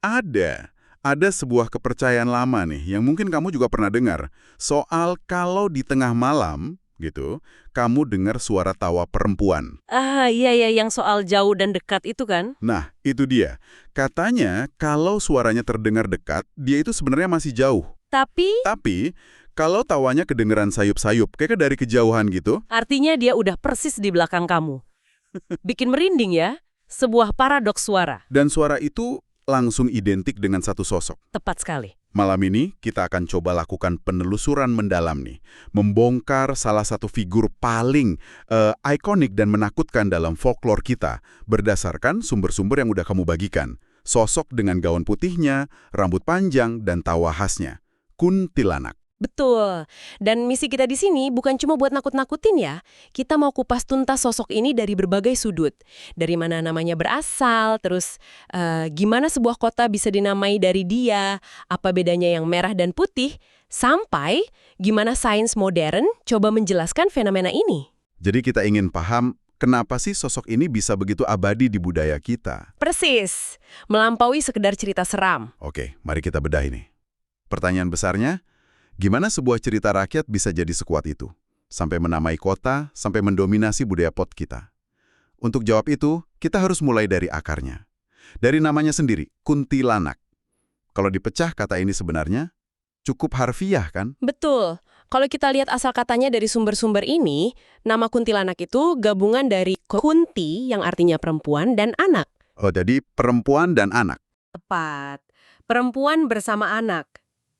Ada. Ada sebuah kepercayaan lama nih, yang mungkin kamu juga pernah dengar. Soal kalau di tengah malam, gitu, kamu dengar suara tawa perempuan. Ah, iya ya, yang soal jauh dan dekat itu kan? Nah, itu dia. Katanya, kalau suaranya terdengar dekat, dia itu sebenarnya masih jauh. Tapi Tapi, kalau tawanya kedengeran sayup-sayup, kayak dari kejauhan gitu, artinya dia udah persis di belakang kamu. Bikin merinding ya, sebuah paradoks suara. dan suara itu langsung identik dengan satu sosok. Tepat sekali. Malam ini kita akan coba lakukan penelusuran mendalam nih, membongkar salah satu figur paling ikonik dan menakutkan dalam folklore kita berdasarkan sumber-sumber yang udah kamu bagikan. Sosok dengan gaun putihnya, rambut panjang, dan tawa khasnya. Kuntilanak. Betul. Dan misi kita di sini bukan cuma buat nakut-nakutin ya. Kita mau kupas tuntas sosok ini dari berbagai sudut. Dari mana namanya berasal, terus gimana sebuah kota bisa dinamai dari dia, apa bedanya yang merah dan putih, sampai gimana sains modern coba menjelaskan fenomena ini. Jadi kita ingin paham kenapa sih sosok ini bisa begitu abadi di budaya kita. Persis. Melampaui sekedar cerita seram. Oke, mari kita bedah ini. Pertanyaan besarnya, gimana sebuah cerita rakyat bisa jadi sekuat itu? Sampai menamai kota, sampai mendominasi budaya pop kita. Untuk jawab itu, kita harus mulai dari akarnya. Dari namanya sendiri, kuntilanak. Kalau dipecah kata ini sebenarnya, cukup harfiah kan? Betul. Kalau kita lihat asal katanya dari sumber-sumber ini, nama kuntilanak itu gabungan dari kunti yang artinya perempuan dan anak. Oh, jadi perempuan dan anak. Tepat. Perempuan bersama anak.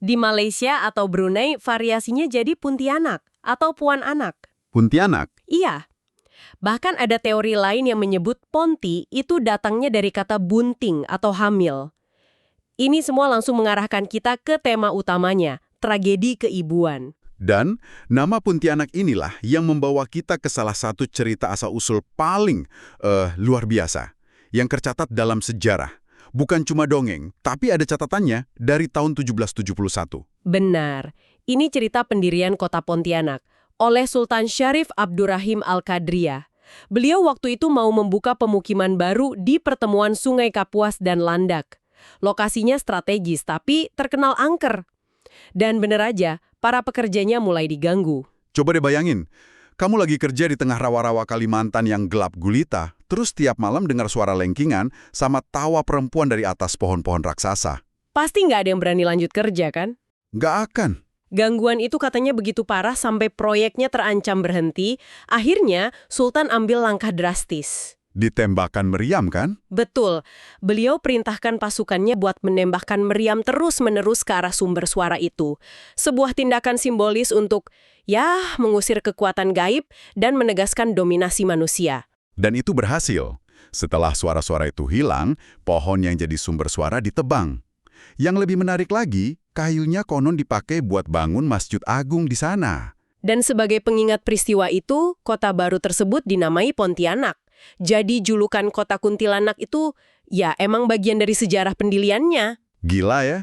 Di Malaysia atau Brunei variasinya jadi puntianak atau puan anak. Puntianak? Iya. Bahkan ada teori lain yang menyebut ponti itu datangnya dari kata bunting atau hamil. Ini semua langsung mengarahkan kita ke tema utamanya, tragedi keibuan. Dan nama Puntianak inilah yang membawa kita ke salah satu cerita asal-usul paling luar biasa yang tercatat dalam sejarah. Bukan cuma dongeng, tapi ada catatannya dari tahun 1771. Benar. Ini cerita pendirian kota Pontianak oleh Sultan Syarif Abdurrahim Al-Qadriyah. Beliau waktu itu mau membuka pemukiman baru di pertemuan Sungai Kapuas dan Landak. Lokasinya strategis, tapi terkenal angker. Dan bener aja, para pekerjanya mulai diganggu. Coba deh bayangin, kamu lagi kerja di tengah rawa-rawa Kalimantan yang gelap gulita, terus tiap malam dengar suara lengkingan sama tawa perempuan dari atas pohon-pohon raksasa. Pasti nggak ada yang berani lanjut kerja, kan? Nggak akan. Gangguan itu katanya begitu parah sampai proyeknya terancam berhenti. Akhirnya, Sultan ambil langkah drastis. Ditembakkan meriam kan? Betul. Beliau perintahkan pasukannya buat menembakkan meriam terus-menerus ke arah sumber suara itu. Sebuah tindakan simbolis untuk, mengusir kekuatan gaib dan menegaskan dominasi manusia. Dan itu berhasil. Setelah suara-suara itu hilang, pohon yang jadi sumber suara ditebang. Yang lebih menarik lagi, kayunya konon dipakai buat bangun Masjid Agung di sana. Dan sebagai pengingat peristiwa itu, kota baru tersebut dinamai Pontianak. Jadi julukan kota kuntilanak itu, emang bagian dari sejarah pendiriannya. Gila ya,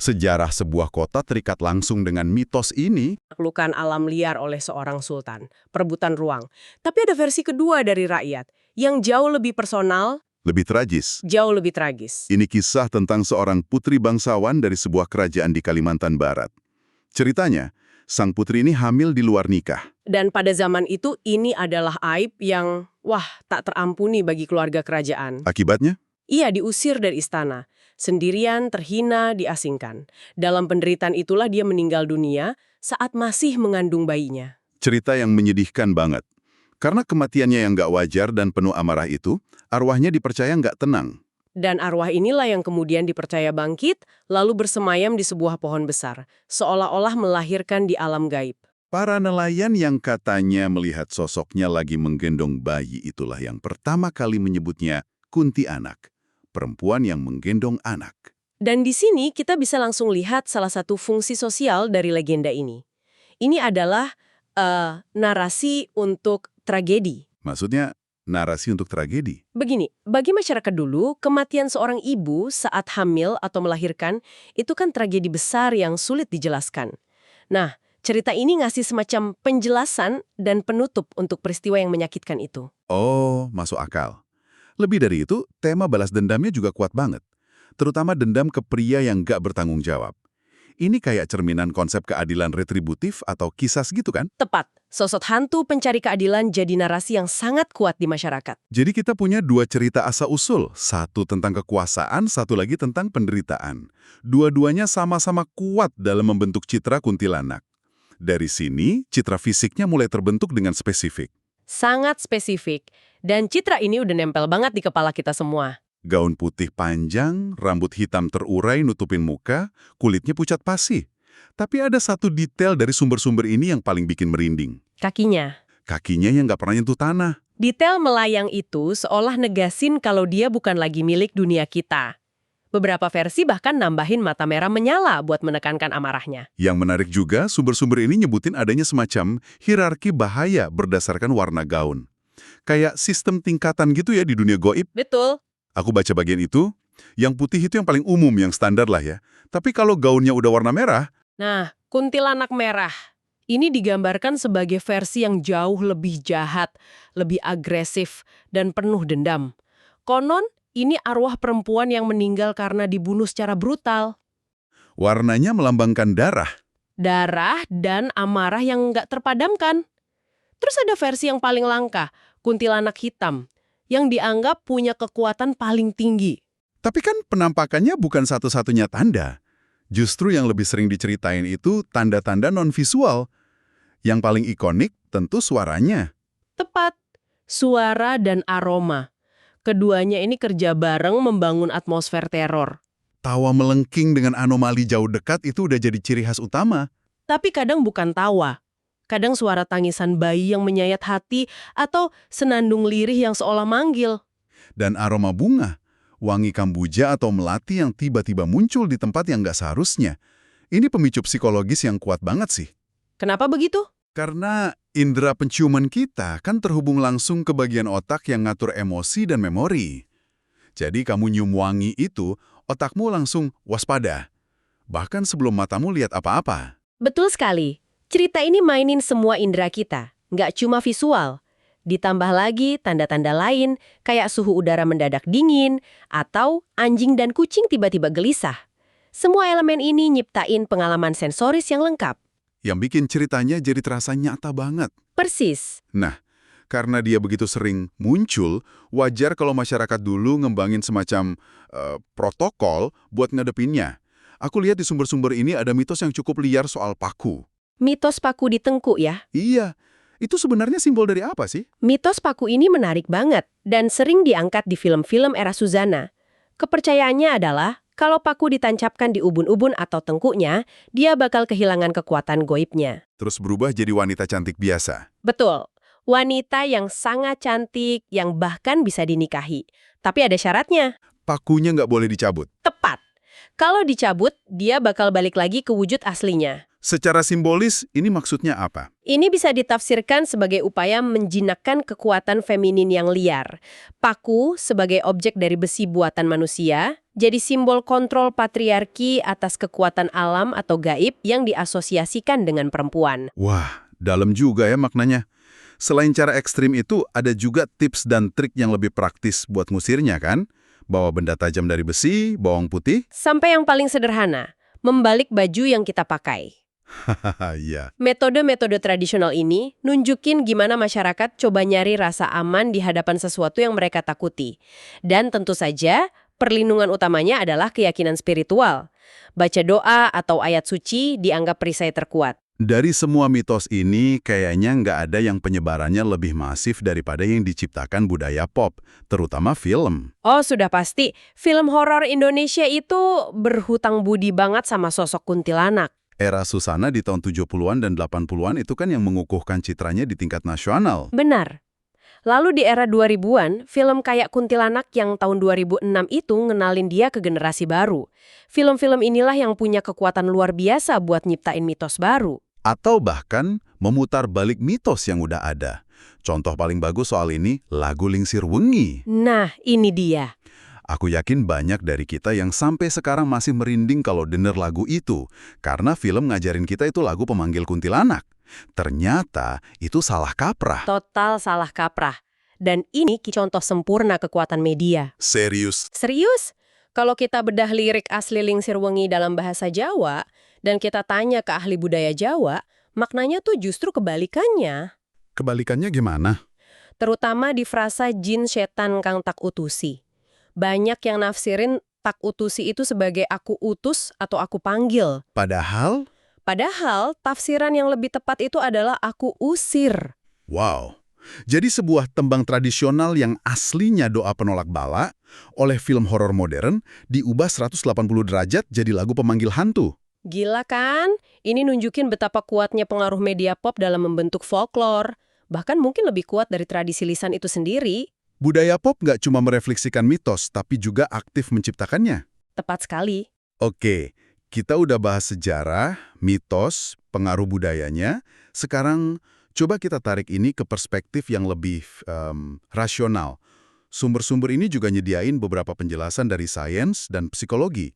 sejarah sebuah kota terikat langsung dengan mitos ini. Taklukan alam liar oleh seorang sultan, perebutan ruang. Tapi ada versi kedua dari rakyat, yang jauh lebih personal, Lebih tragis. jauh lebih tragis. Ini kisah tentang seorang putri bangsawan dari sebuah kerajaan di Kalimantan Barat. Ceritanya, sang putri ini hamil di luar nikah. Dan pada zaman itu ini adalah aib yang, tak terampuni bagi keluarga kerajaan. Akibatnya? Ia diusir dari istana, sendirian, terhina, diasingkan. Dalam penderitaan itulah dia meninggal dunia saat masih mengandung bayinya. Cerita yang menyedihkan banget. Karena kematiannya yang nggak wajar dan penuh amarah itu, arwahnya dipercaya nggak tenang. Dan arwah inilah yang kemudian dipercaya bangkit, lalu bersemayam di sebuah pohon besar, seolah-olah melahirkan di alam gaib. Para nelayan yang katanya melihat sosoknya lagi menggendong bayi itulah yang pertama kali menyebutnya Kuntianak, perempuan yang menggendong anak. Dan di sini kita bisa langsung lihat salah satu fungsi sosial dari legenda ini. Ini adalah narasi untuk tragedi. Maksudnya, narasi untuk tragedi. Begini, bagi masyarakat dulu, kematian seorang ibu saat hamil atau melahirkan itu kan tragedi besar yang sulit dijelaskan. Nah, cerita ini ngasih semacam penjelasan dan penutup untuk peristiwa yang menyakitkan itu. Oh, masuk akal. Lebih dari itu, tema balas dendamnya juga kuat banget. terutama dendam ke pria yang nggak bertanggung jawab. Ini kayak cerminan konsep keadilan retributif atau kisas gitu kan? Tepat, sosok hantu pencari keadilan jadi narasi yang sangat kuat di masyarakat. Jadi kita punya dua cerita asal-usul, satu tentang kekuasaan, satu lagi tentang penderitaan. Dua-duanya sama-sama kuat dalam membentuk citra kuntilanak. Dari sini, citra fisiknya mulai terbentuk dengan spesifik. Sangat spesifik, dan citra ini udah nempel banget di kepala kita semua. Gaun putih panjang, rambut hitam terurai nutupin muka, kulitnya pucat pasi. Tapi ada satu detail dari sumber-sumber ini yang paling bikin merinding. Kakinya. Kakinya yang nggak pernah nyentuh tanah. Detail melayang itu seolah negasin kalau dia bukan lagi milik dunia kita. Beberapa versi bahkan nambahin mata merah menyala buat menekankan amarahnya. Yang menarik juga, sumber-sumber ini nyebutin adanya semacam hierarki bahaya berdasarkan warna gaun. Kayak sistem tingkatan gitu ya di dunia goib. Betul. Aku baca bagian itu, yang putih itu yang paling umum, yang standar lah ya. Tapi kalau gaunnya udah warna merah, Nah, kuntilanak merah. Ini digambarkan sebagai versi yang jauh lebih jahat, lebih agresif, dan penuh dendam. Konon, ini arwah perempuan yang meninggal karena dibunuh secara brutal. warnanya melambangkan darah. Darah dan amarah yang nggak terpadamkan. Terus ada versi yang paling langka, kuntilanak hitam, yang dianggap punya kekuatan paling tinggi. Tapi kan penampakannya bukan satu-satunya tanda. Justru yang lebih sering diceritain itu tanda-tanda non-visual. Yang paling ikonik tentu suaranya. Tepat, suara dan aroma. Keduanya ini kerja bareng membangun atmosfer teror. Tawa melengking dengan anomali jauh dekat itu udah jadi ciri khas utama. Tapi kadang bukan tawa. Kadang suara tangisan bayi yang menyayat hati atau senandung lirih yang seolah manggil. Dan aroma bunga, wangi kambuja atau melati yang tiba-tiba muncul di tempat yang nggak seharusnya. Ini pemicu psikologis yang kuat banget sih. Kenapa begitu? Karena indera penciuman kita kan terhubung langsung ke bagian otak yang ngatur emosi dan memori. Jadi kamu nyium wangi itu, otakmu langsung waspada. Bahkan sebelum matamu lihat apa-apa. Betul sekali. Cerita ini mainin semua indera kita, nggak cuma visual. Ditambah lagi tanda-tanda lain, kayak suhu udara mendadak dingin, atau anjing dan kucing tiba-tiba gelisah. Semua elemen ini nyiptain pengalaman sensoris yang lengkap. Yang bikin ceritanya jadi terasa nyata banget. Persis. Nah, karena dia begitu sering muncul, wajar kalau masyarakat dulu ngembangin semacam protokol buat ngadepinnya. Aku lihat di sumber-sumber ini ada mitos yang cukup liar soal paku. Mitos paku di tengkuk ya. Iya, itu sebenarnya simbol dari apa sih? Mitos paku ini menarik banget dan sering diangkat di film-film era Suzana. Kepercayaannya adalah kalau paku ditancapkan di ubun-ubun atau tengkuknya, dia bakal kehilangan kekuatan goibnya. Terus berubah jadi wanita cantik biasa. Betul. Wanita yang sangat cantik, yang bahkan bisa dinikahi. Tapi ada syaratnya. Pakunya nggak boleh dicabut. Tepat. Kalau dicabut, dia bakal balik lagi ke wujud aslinya. Secara simbolis, ini maksudnya apa? Ini bisa ditafsirkan sebagai upaya menjinakkan kekuatan feminin yang liar. Paku, sebagai objek dari besi buatan manusia, jadi simbol kontrol patriarki atas kekuatan alam atau gaib yang diasosiasikan dengan perempuan. Wah, dalam juga ya maknanya. Selain cara ekstrim itu, ada juga tips dan trik yang lebih praktis buat ngusirnya kan? Bawa benda tajam dari besi, bawang putih. Sampai yang paling sederhana, membalik baju yang kita pakai. Hahaha, iya. Metode-metode tradisional ini nunjukin gimana masyarakat coba nyari rasa aman di hadapan sesuatu yang mereka takuti. Dan tentu saja, perlindungan utamanya adalah keyakinan spiritual. Baca doa atau ayat suci dianggap perisai terkuat. Dari semua mitos ini, kayaknya nggak ada yang penyebarannya lebih masif daripada yang diciptakan budaya pop, terutama film. Oh, sudah pasti. Film horor Indonesia itu berhutang budi banget sama sosok kuntilanak. Era Susana di tahun 70-an dan 80-an itu kan yang mengukuhkan citranya di tingkat nasional. Benar. Lalu di era 2000-an, film kayak Kuntilanak yang tahun 2006 itu ngenalin dia ke generasi baru. Film-film inilah yang punya kekuatan luar biasa buat nyiptain mitos baru. Atau bahkan memutar balik mitos yang udah ada. Contoh paling bagus soal ini, lagu Lingsir Wengi. Nah, ini dia. Aku yakin banyak dari kita yang sampai sekarang masih merinding kalau denger lagu itu. Karena film ngajarin kita itu lagu pemanggil kuntilanak. Ternyata itu salah kaprah. Total salah kaprah. Dan ini contoh sempurna kekuatan media. Serius. Serius? Kalau kita bedah lirik asli Lingsir Wengi dalam bahasa Jawa, dan kita tanya ke ahli budaya Jawa, maknanya tuh justru kebalikannya. Kebalikannya gimana? Terutama di frasa jin setan kang tak utusi. Banyak yang nafsirin tak utusi itu sebagai aku utus atau aku panggil. Padahal, Tafsiran yang lebih tepat itu adalah aku usir. wow. Jadi sebuah tembang tradisional yang aslinya doa penolak bala oleh film horor modern diubah 180 derajat jadi lagu pemanggil hantu. Gila kan? Ini nunjukin betapa kuatnya pengaruh media pop dalam membentuk folklore. Bahkan mungkin lebih kuat dari tradisi lisan itu sendiri. Budaya pop nggak cuma merefleksikan mitos, tapi juga aktif menciptakannya. Tepat sekali. Oke, kita udah bahas sejarah, mitos, pengaruh budayanya. Sekarang coba kita tarik ini ke perspektif yang lebih rasional. Sumber-sumber ini juga nyediain beberapa penjelasan dari sains dan psikologi.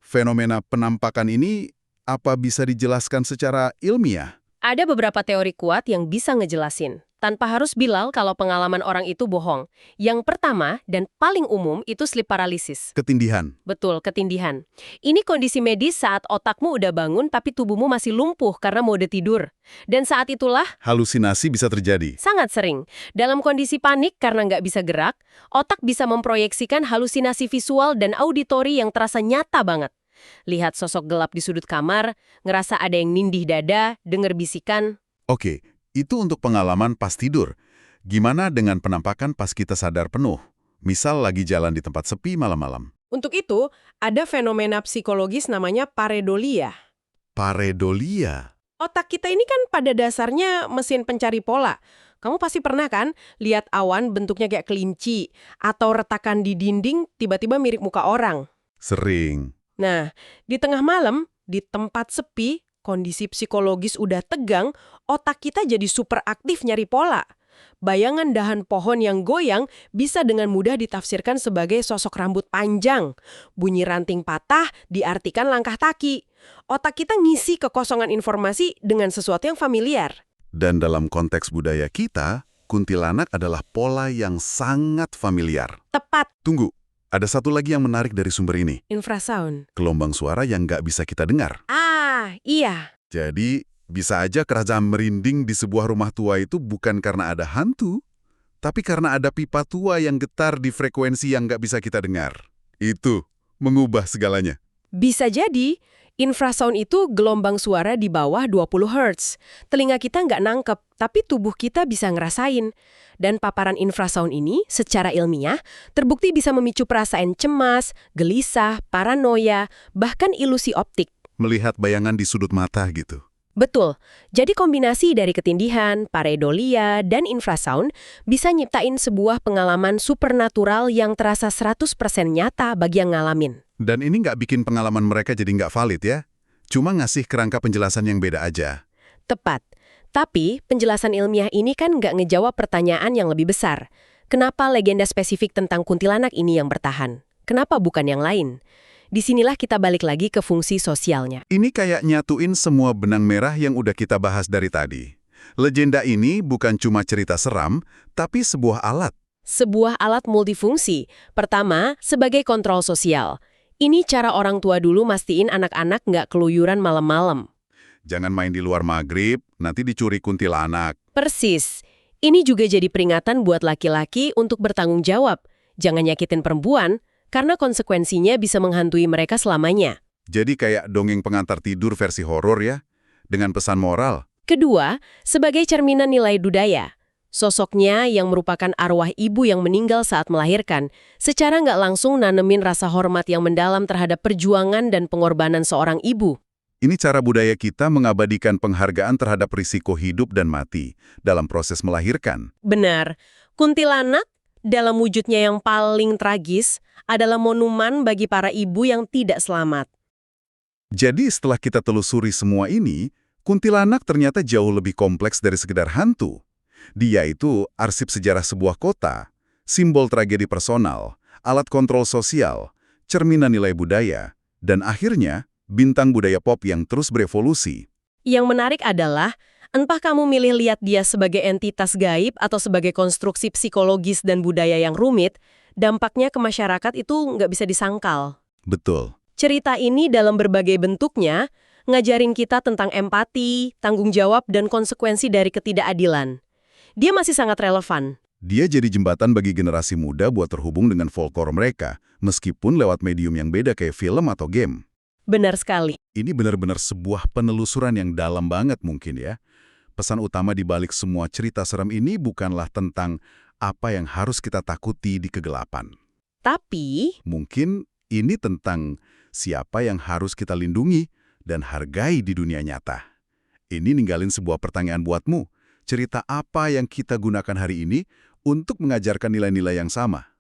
Fenomena penampakan ini apa bisa dijelaskan secara ilmiah? Ada beberapa teori kuat yang bisa ngejelasin. Tanpa harus bilang kalau pengalaman orang itu bohong. Yang pertama dan paling umum itu sleep paralysis. Ketindihan. Betul, ketindihan. Ini kondisi medis saat otakmu udah bangun tapi tubuhmu masih lumpuh karena mode tidur. Dan saat itulah Halusinasi bisa terjadi. sangat sering. Dalam kondisi panik karena nggak bisa gerak, otak bisa memproyeksikan halusinasi visual dan auditori yang terasa nyata banget. Lihat sosok gelap di sudut kamar, ngerasa ada yang nindih dada, denger bisikan. Oke, itu untuk pengalaman pas tidur. Gimana dengan penampakan pas kita sadar penuh? Misal lagi jalan di tempat sepi malam-malam. Untuk itu, ada fenomena psikologis namanya pareidolia. Pareidolia. Otak kita ini kan pada dasarnya mesin pencari pola. Kamu pasti pernah kan lihat awan bentuknya kayak kelinci, atau retakan di dinding tiba-tiba mirip muka orang. Sering. Nah, di tengah malam, di tempat sepi, kondisi psikologis udah tegang, otak kita jadi super aktif nyari pola. Bayangan dahan pohon yang goyang bisa dengan mudah ditafsirkan sebagai sosok rambut panjang. Bunyi ranting patah diartikan langkah kaki. Otak kita ngisi kekosongan informasi dengan sesuatu yang familiar. Dan dalam konteks budaya kita, kuntilanak adalah pola yang sangat familiar. Tepat, Tunggu, ada satu lagi yang menarik dari sumber ini. infrasound. Gelombang suara yang nggak bisa kita dengar. Ah, iya. Jadi, bisa aja kerajaan merinding di sebuah rumah tua itu bukan karena ada hantu, tapi karena ada pipa tua yang getar di frekuensi yang nggak bisa kita dengar. Itu mengubah segalanya. Bisa jadi, infrasound itu gelombang suara di bawah 20 Hz. Telinga kita nggak nangkep, tapi tubuh kita bisa ngerasain. Dan paparan infrasound ini, secara ilmiah, terbukti bisa memicu perasaan cemas, gelisah, paranoia, bahkan ilusi optik. Melihat bayangan di sudut mata gitu. Betul. Jadi kombinasi dari ketindihan, pareidolia, dan infrasound bisa nyiptain sebuah pengalaman supernatural yang terasa 100% nyata bagi yang ngalamin. Dan ini nggak bikin pengalaman mereka jadi nggak valid ya. Cuma ngasih kerangka penjelasan yang beda aja. Tepat. Tapi penjelasan ilmiah ini kan nggak ngejawab pertanyaan yang lebih besar. Kenapa legenda spesifik tentang kuntilanak ini yang bertahan? Kenapa bukan yang lain? Disinilah kita balik lagi ke fungsi sosialnya. Ini kayak nyatuin semua benang merah yang udah kita bahas dari tadi. Legenda ini bukan cuma cerita seram, tapi sebuah alat. Sebuah alat multifungsi. Pertama, sebagai kontrol sosial. Ini cara orang tua dulu mastiin anak-anak nggak keluyuran malam-malam. Jangan main di luar maghrib, nanti dicuri kuntilanak. Persis. Ini juga jadi peringatan buat laki-laki untuk bertanggung jawab. Jangan nyakitin perempuan, karena konsekuensinya bisa menghantui mereka selamanya. Jadi kayak dongeng pengantar tidur versi horor ya, dengan pesan moral. Kedua, sebagai cerminan nilai budaya. Sosoknya yang merupakan arwah ibu yang meninggal saat melahirkan, secara nggak langsung nanemin rasa hormat yang mendalam terhadap perjuangan dan pengorbanan seorang ibu. Ini cara budaya kita mengabadikan penghargaan terhadap risiko hidup dan mati dalam proses melahirkan. Benar, kuntilanak dalam wujudnya yang paling tragis adalah monumen bagi para ibu yang tidak selamat. Jadi setelah kita telusuri semua ini, kuntilanak ternyata jauh lebih kompleks dari sekedar hantu. Dia itu arsip sejarah sebuah kota, simbol tragedi personal, alat kontrol sosial, cerminan nilai budaya, dan akhirnya bintang budaya pop yang terus berevolusi. Yang menarik adalah, entah kamu milih lihat dia sebagai entitas gaib atau sebagai konstruksi psikologis dan budaya yang rumit, dampaknya ke masyarakat itu nggak bisa disangkal. Betul. Cerita ini dalam berbagai bentuknya ngajarin kita tentang empati, tanggung jawab, dan konsekuensi dari ketidakadilan. Dia masih sangat relevan. Dia jadi jembatan bagi generasi muda buat terhubung dengan folklore mereka, meskipun lewat medium yang beda kayak film atau game. Benar sekali. Ini benar-benar sebuah penelusuran yang dalam banget mungkin ya. Pesan utama di balik semua cerita serem ini bukanlah tentang apa yang harus kita takuti di kegelapan. Tapi, Mungkin ini tentang siapa yang harus kita lindungi dan hargai di dunia nyata. Ini ninggalin sebuah pertanyaan buatmu. Cerita apa yang kita gunakan hari ini untuk mengajarkan nilai-nilai yang sama?